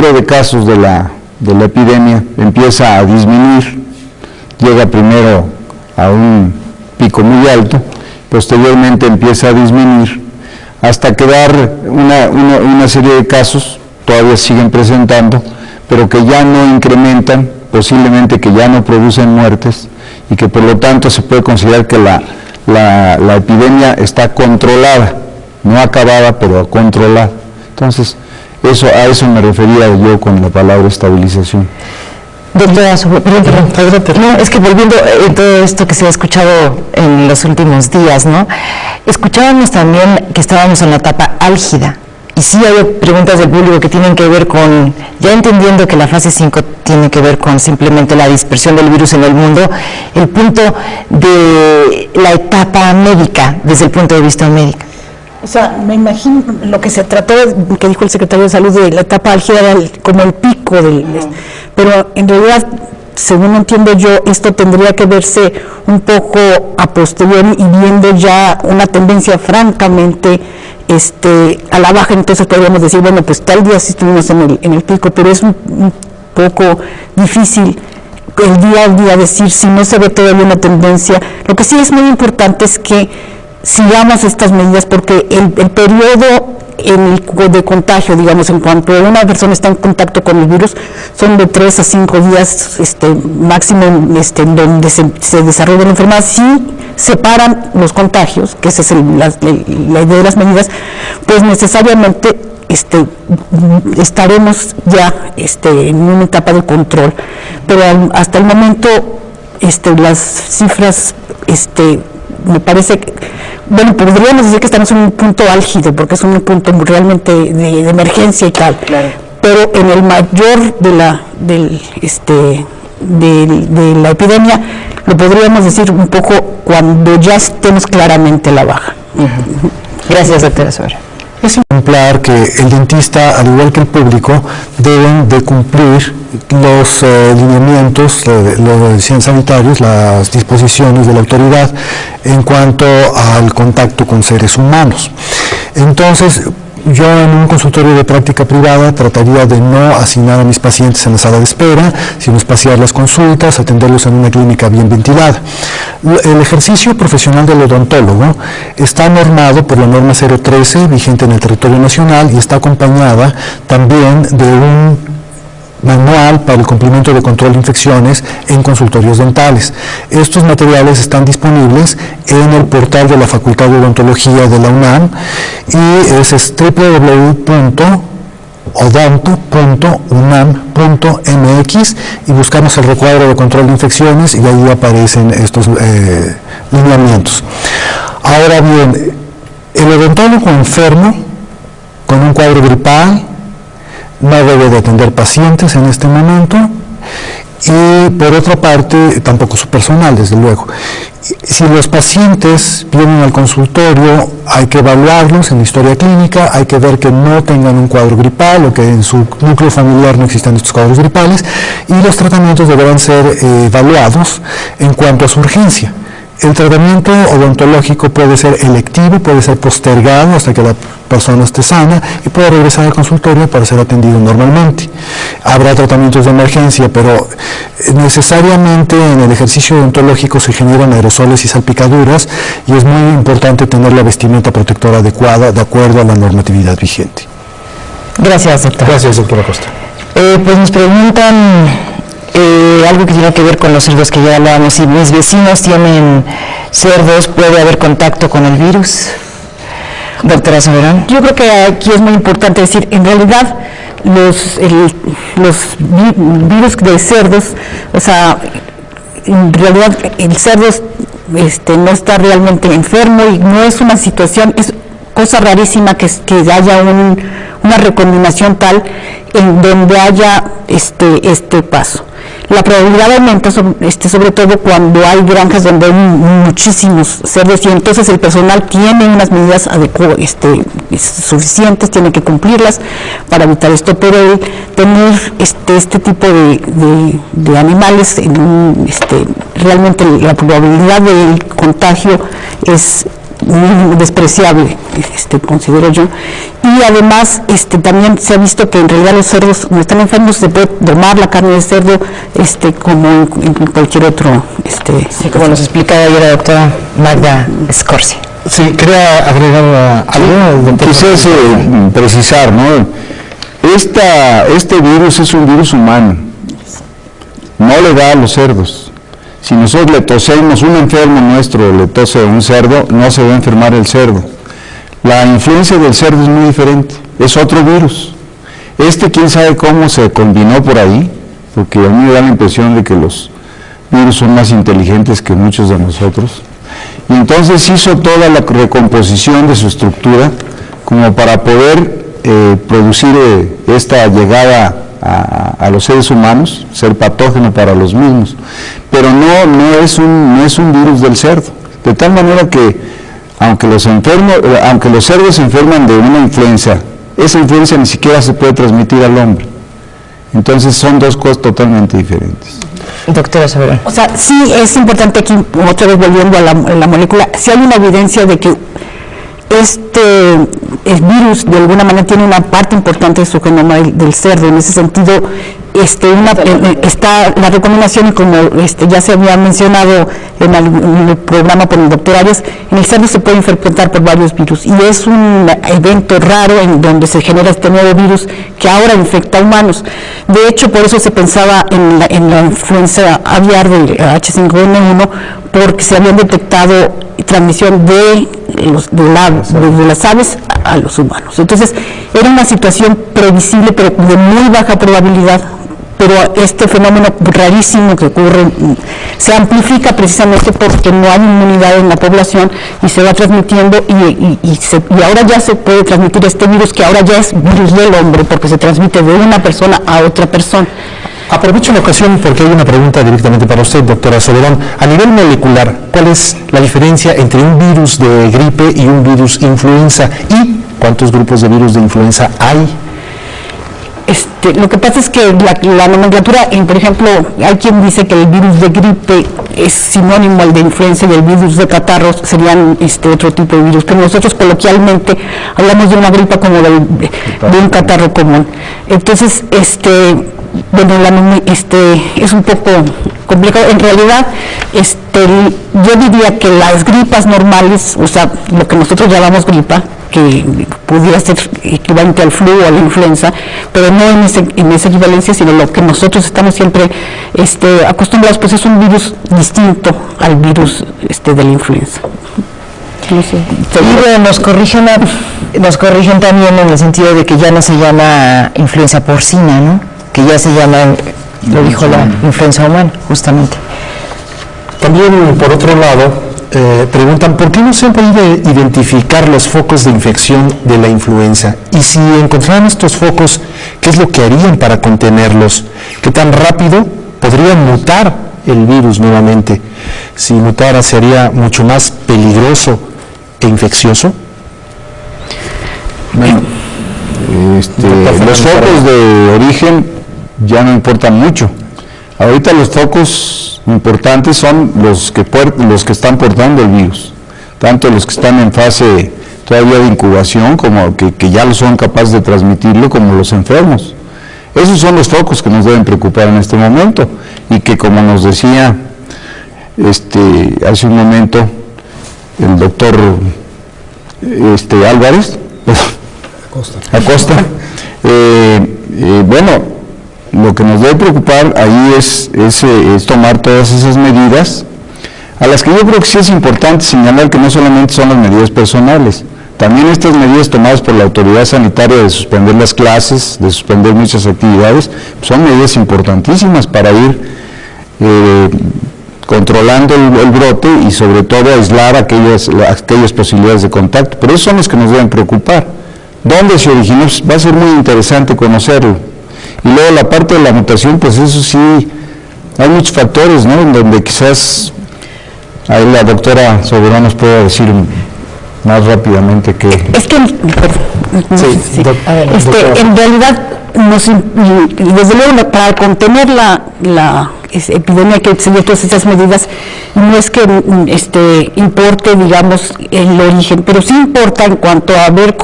número de casos de la epidemia empieza a disminuir, llega primero a un pico muy alto, posteriormente empieza a disminuir, hasta quedar una serie de casos, todavía siguen presentando, pero que ya no incrementan, posiblemente que ya no producen muertes, y que por lo tanto se puede considerar que la epidemia está controlada, no acabada, pero controlada. Entonces, a eso me refería yo con la palabra estabilización. Doctora, no, es que volviendo a todo esto que se ha escuchado en los últimos días, ¿no? Escuchábamos también que estábamos en la etapa álgida, y sí hay preguntas del público que tienen que ver con, ya entendiendo que la fase 5 tiene que ver con simplemente la dispersión del virus en el mundo, el punto de la etapa médica, desde el punto de vista médico. O sea, me imagino lo que se trató, que dijo el secretario de Salud, de la etapa álgida era como el pico del... Pero en realidad, según entiendo yo, esto tendría que verse un poco a posteriori y viendo ya una tendencia francamente a la baja. Entonces podríamos decir, bueno, pues tal día sí estuvimos en el pico, pero es un poco difícil el día a día decir si no se ve todavía una tendencia. Lo que sí es muy importante es que sigamos estas medidas, porque el periodo de contagio, digamos, en cuanto una persona está en contacto con el virus, son de 3 a 5 días máximo, donde se desarrolla la enfermedad. Si separan los contagios, que esa es la idea de las medidas, pues necesariamente estaremos ya en una etapa de control, pero hasta el momento las cifras me parece que, bueno, podríamos decir que estamos en un punto álgido, porque es un punto realmente de emergencia y tal, claro. Pero en el mayor de la epidemia lo podríamos decir un poco cuando ya estemos claramente a la baja. Gracias, doctora Sobera. Es ejemplar que el dentista, al igual que el público, deben de cumplir los lineamientos, los sanitarios, las disposiciones de la autoridad en cuanto al contacto con seres humanos. Entonces, yo en un consultorio de práctica privada trataría de no asignar a mis pacientes en la sala de espera, sino espaciar las consultas, atenderlos en una clínica bien ventilada. El ejercicio profesional del odontólogo está normado por la norma 013, vigente en el territorio nacional, y está acompañada también de un manual para el cumplimiento de control de infecciones en consultorios dentales. Estos materiales están disponibles en el portal de la Facultad de Odontología de la UNAM, y ese es www.odonto.unam.mx, y buscamos el recuadro de control de infecciones y ahí aparecen estos lineamientos. Ahora bien, el odontólogo enfermo con un cuadro gripal no debe de atender pacientes en este momento, y por otra parte tampoco su personal, desde luego. Si los pacientes vienen al consultorio, hay que evaluarlos en la historia clínica, hay que ver que no tengan un cuadro gripal o que en su núcleo familiar no existan estos cuadros gripales, y los tratamientos deberán ser evaluados en cuanto a su urgencia. El tratamiento odontológico puede ser electivo, puede ser postergado hasta que la persona esté sana y puede regresar al consultorio para ser atendido normalmente. Habrá tratamientos de emergencia, pero necesariamente en el ejercicio odontológico se generan aerosoles y salpicaduras, y es muy importante tener la vestimenta protectora adecuada de acuerdo a la normatividad vigente. Gracias, doctora. Gracias, doctora Costa. Pues nos preguntan algo que tiene que ver con los cerdos, que ya hablábamos. Si mis vecinos tienen cerdos, ¿puede haber contacto con el virus? Doctora Soberón. Yo creo que aquí es muy importante decir, en realidad los virus de cerdos, o sea, en realidad el cerdo no está realmente enfermo, y no es una situación, es cosa rarísima que haya una recombinación tal en donde haya este paso. La probabilidad aumenta sobre todo cuando hay granjas donde hay muchísimos cerdos, y entonces el personal tiene unas medidas suficientes, tiene que cumplirlas para evitar esto, pero tener este tipo de animales, realmente la probabilidad del contagio es muy despreciable, considero yo. Y además también se ha visto que en realidad los cerdos, cuando están enfermos, se puede domar la carne de cerdo como en cualquier otro. Sí, como nos explicaba ayer la doctora Magda Scorsi. Sí, quería agregar algo. Quizás precisar, ¿no? Este virus es un virus humano, no le da a los cerdos. Si nosotros le tosemos, un enfermo nuestro le tose a un cerdo, no se va a enfermar el cerdo. La influencia del cerdo es muy diferente, es otro virus. Quién sabe cómo se combinó por ahí, porque a mí me da la impresión de que los virus son más inteligentes que muchos de nosotros. Y entonces hizo toda la recomposición de su estructura como para poder producir esta llegada a los seres humanos, ser patógeno para los mismos. Pero no es un virus del cerdo. De tal manera que, aunque los cerdos se enferman de una influenza, esa influenza ni siquiera se puede transmitir al hombre. Entonces son dos cosas totalmente diferentes. Doctora Soberón. O sea, sí es importante aquí, otra vez volviendo a la molécula, sí hay una evidencia de que el virus de alguna manera tiene una parte importante de su genoma del cerdo. En ese sentido, está la recomendación, y como ya se había mencionado en el programa por el doctor Arias, en el cerdo se puede infectar por varios virus, y es un evento raro en donde se genera este nuevo virus que ahora infecta a humanos. De hecho, por eso se pensaba en la influenza aviar del H5N1, porque se habían detectado transmisión de las aves a los humanos. Entonces, era una situación previsible, pero de muy baja probabilidad. Pero este fenómeno rarísimo que ocurre se amplifica precisamente porque no hay inmunidad en la población y se va transmitiendo, y ahora ya se puede transmitir este virus, que ahora ya es virus del hombre, porque se transmite de una persona a otra persona. Aprovecho la ocasión porque hay una pregunta directamente para usted, doctora Soberón. A nivel molecular, ¿cuál es la diferencia entre un virus de gripe y un virus influenza? ¿Y cuántos grupos de virus de influenza hay? Lo que pasa es que la nomenclatura, por ejemplo, hay quien dice que el virus de gripe es sinónimo al de influenza, y el virus de catarro serían otro tipo de virus, pero nosotros coloquialmente hablamos de una gripa como de un catarro común. Entonces, bueno, es un poco complicado. En realidad, yo diría que las gripas normales, o sea, lo que nosotros llamamos gripa, que pudiera ser equivalente al flu o a la influenza, pero no en esa equivalencia, sino lo que nosotros estamos siempre acostumbrados, pues es un virus distinto al virus de la influenza. No sé. Y nos corrigen también en el sentido de que ya no se llama influenza porcina, ¿no? Que ya se llama, lo dijo la influenza humana, justamente. También, por otro lado, preguntan, ¿por qué no se han podido identificar los focos de infección de la influenza? Y si encontraran estos focos, ¿qué es lo que harían para contenerlos? ¿Qué tan rápido podría mutar el virus nuevamente? Si mutara, ¿sería mucho más peligroso e infeccioso? Bueno, los focos de origen ya no importan mucho. Ahorita los focos importantes son los que están portando el virus, tanto los que están en fase todavía de incubación, como que ya son capaces de transmitirlo, como los enfermos. Esos son los focos que nos deben preocupar en este momento, y que, como nos decía hace un momento el doctor Álvarez Acosta, bueno, lo que nos debe preocupar ahí es tomar todas esas medidas, a las que yo creo que sí es importante señalar que no solamente son las medidas personales, también estas medidas tomadas por la autoridad sanitaria de suspender las clases, de suspender muchas actividades, son medidas importantísimas para ir controlando el brote, y sobre todo aislar aquellas posibilidades de contacto. Pero esos son los que nos deben preocupar. ¿Dónde se originó? Pues va a ser muy interesante conocerlo. Y luego la parte de la mutación, pues eso sí, hay muchos factores, ¿no?, en donde quizás ahí la doctora Soberón nos pueda decir más rápidamente que... Es que, en realidad, desde luego, para contener la epidemia, que se dio todas esas medidas, y no es que importe, digamos, el origen, pero sí importa en cuanto a ver cómo